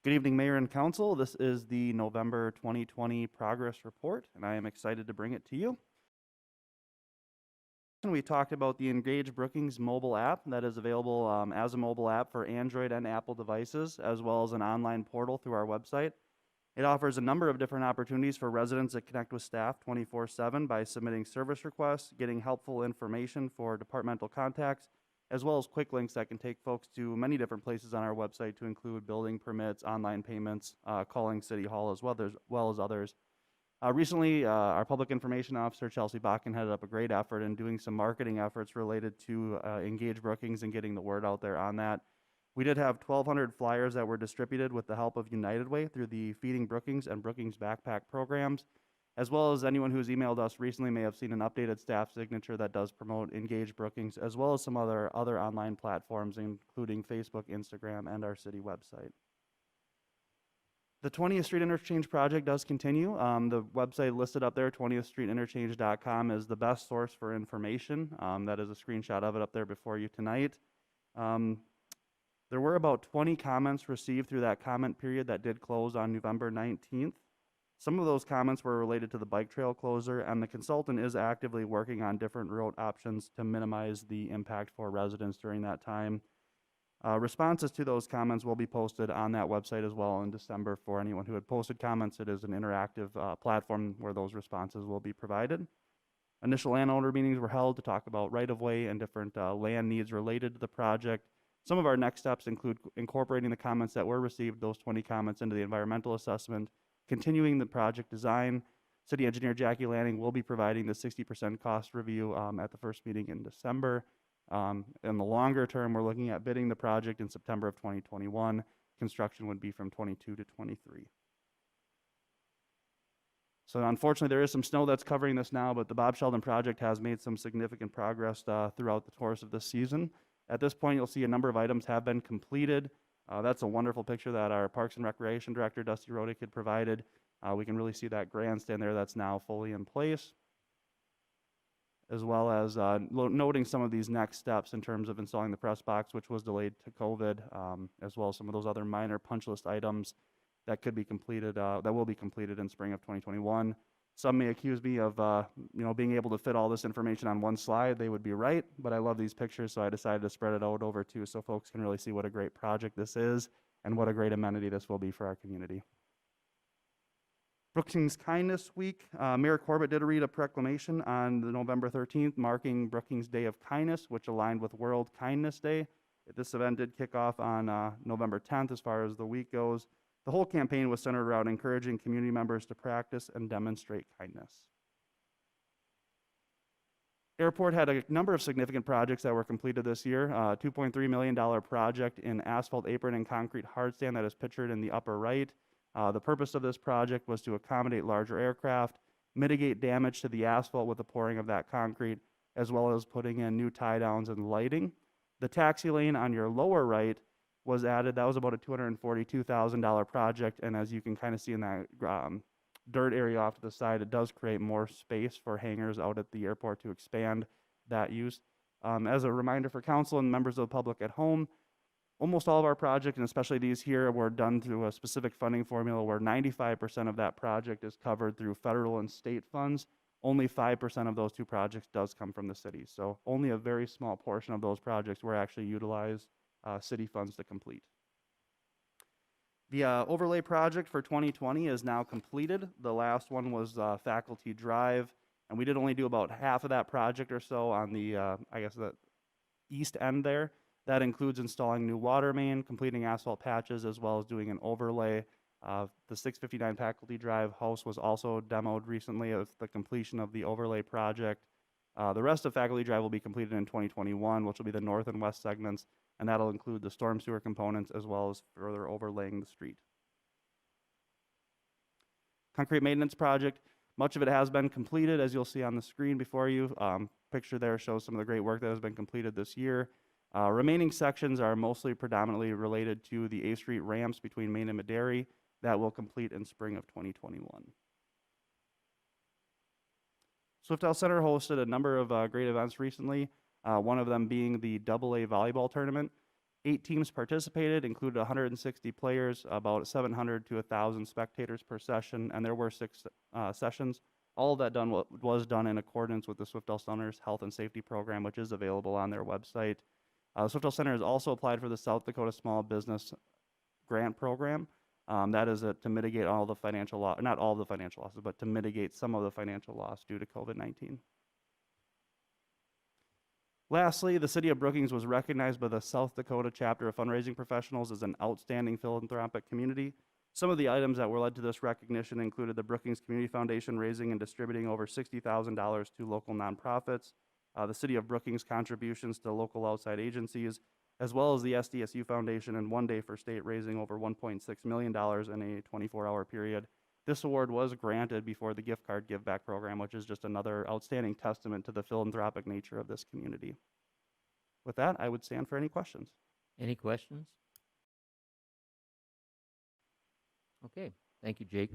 Good evening, Mayor and Council. This is the November 2020 Progress Report, and I am excited to bring it to you. We talked about the Engage Brookings mobile app that is available as a mobile app for Android and Apple devices, as well as an online portal through our website. It offers a number of different opportunities for residents to connect with staff 24/7 by submitting service requests, getting helpful information for departmental contacts, as well as quick links that can take folks to many different places on our website to include building permits, online payments, calling City Hall, as well as others. Recently, our Public Information Officer, Chelsea Bakken, headed up a great effort in doing some marketing efforts related to Engage Brookings and getting the word out there on that. We did have 1,200 flyers that were distributed with the help of United Way through the Feeding Brookings and Brookings Backpack programs, as well as anyone who's emailed us recently may have seen an updated staff signature that does promote Engage Brookings, as well as some other online platforms, including Facebook, Instagram, and our city website. The 20th Street Interchange project does continue. The website listed up there, 20thstreetinterchange.com, is the best source for information. That is a screenshot of it up there before you tonight. There were about 20 comments received through that comment period that did close on November 19th. Some of those comments were related to the bike trail closure, and the consultant is actively working on different route options to minimize the impact for residents during that time. Responses to those comments will be posted on that website as well in December for anyone who had posted comments. It is an interactive platform where those responses will be provided. Initial landowner meetings were held to talk about right-of-way and different land needs related to the project. Some of our next steps include incorporating the comments that were received, those 20 comments, into the environmental assessment, continuing the project design. City Engineer Jackie Lanning will be providing the 60% cost review at the first meeting in December. In the longer term, we're looking at bidding the project in September of 2021. Construction would be from 22 to 23. So unfortunately, there is some snow that's covering this now, but the Bob Sheldon project has made some significant progress throughout the course of this season. At this point, you'll see a number of items have been completed. That's a wonderful picture that our Parks and Recreation Director, Dusty Rodick, had provided. We can really see that grandstand there that's now fully in place, as well as noting some of these next steps in terms of installing the press box, which was delayed to COVID, as well as some of those other minor punch list items that could be completed, that will be completed in spring of 2021. Some may accuse me of being able to fit all this information on one slide. They would be right, but I love these pictures, so I decided to spread it out over two so folks can really see what a great project this is and what a great amenity this will be for our community. Brookings Kindness Week. Mayor Corbett did read a proclamation on the November 13th marking Brookings Day of Kindness, which aligned with World Kindness Day. This event did kick off on November 10th as far as the week goes. The whole campaign was centered around encouraging community members to practice and demonstrate kindness. Airport had a number of significant projects that were completed this year. $2.3 million project in asphalt, apron, and concrete hardstand that is pictured in the upper right. The purpose of this project was to accommodate larger aircraft, mitigate damage to the asphalt with the pouring of that concrete, as well as putting in new tie downs and lighting. The taxi lane on your lower right was added. That was about a $242,000 project, and as you can kind of see in that dirt area off to the side, it does create more space for hangars out at the airport to expand that use. As a reminder for council and members of the public at home, almost all of our projects, and especially these here, were done through a specific funding formula where 95% of that project is covered through federal and state funds. Only 5% of those two projects does come from the city. So only a very small portion of those projects were actually utilized city funds to complete. The overlay project for 2020 is now completed. The last one was Faculty Drive, and we did only do about half of that project or so on the, the east end there. That includes installing new water main, completing asphalt patches, as well as doing an overlay. The 659 Faculty Drive house was also demoed recently of the completion of the overlay project. The rest of Faculty Drive will be completed in 2021, which will be the north and west segments, and that'll include the storm sewer components as well as further overlaying the street. Concrete maintenance project, much of it has been completed, as you'll see on the screen before you. Picture there shows some of the great work that has been completed this year. Remaining sections are mostly predominantly related to the A Street ramps between Main and Madary. That will complete in spring of 2021. Swiftel Center hosted a number of great events recently, one of them being the AA volleyball tournament. 8 teams participated, included 160 players, about 700 to 1,000 spectators per session, and there were 6 sessions. All of that was done in accordance with the Swiftel Center's health and safety program, which is available on their website. The Swiftel Center has also applied for the South Dakota Small Business Grant Program. That is to mitigate all the financial loss, not all the financial losses, but to mitigate some of the financial loss due to COVID-19. Lastly, the City of Brookings was recognized by the South Dakota Chapter of Fundraising Professionals as an outstanding philanthropic community. Some of the items that were led to this recognition included the Brookings Community Foundation raising and distributing over $60,000 to local nonprofits, the City of Brookings' contributions to local outside agencies, as well as the SDSU Foundation and One Day for State raising over $1.6 million in a 24-hour period. This award was granted before the gift card give back program, which is just another outstanding testament to the philanthropic nature of this community. With that, I would stand for any questions. Any questions? Okay, thank you, Jake.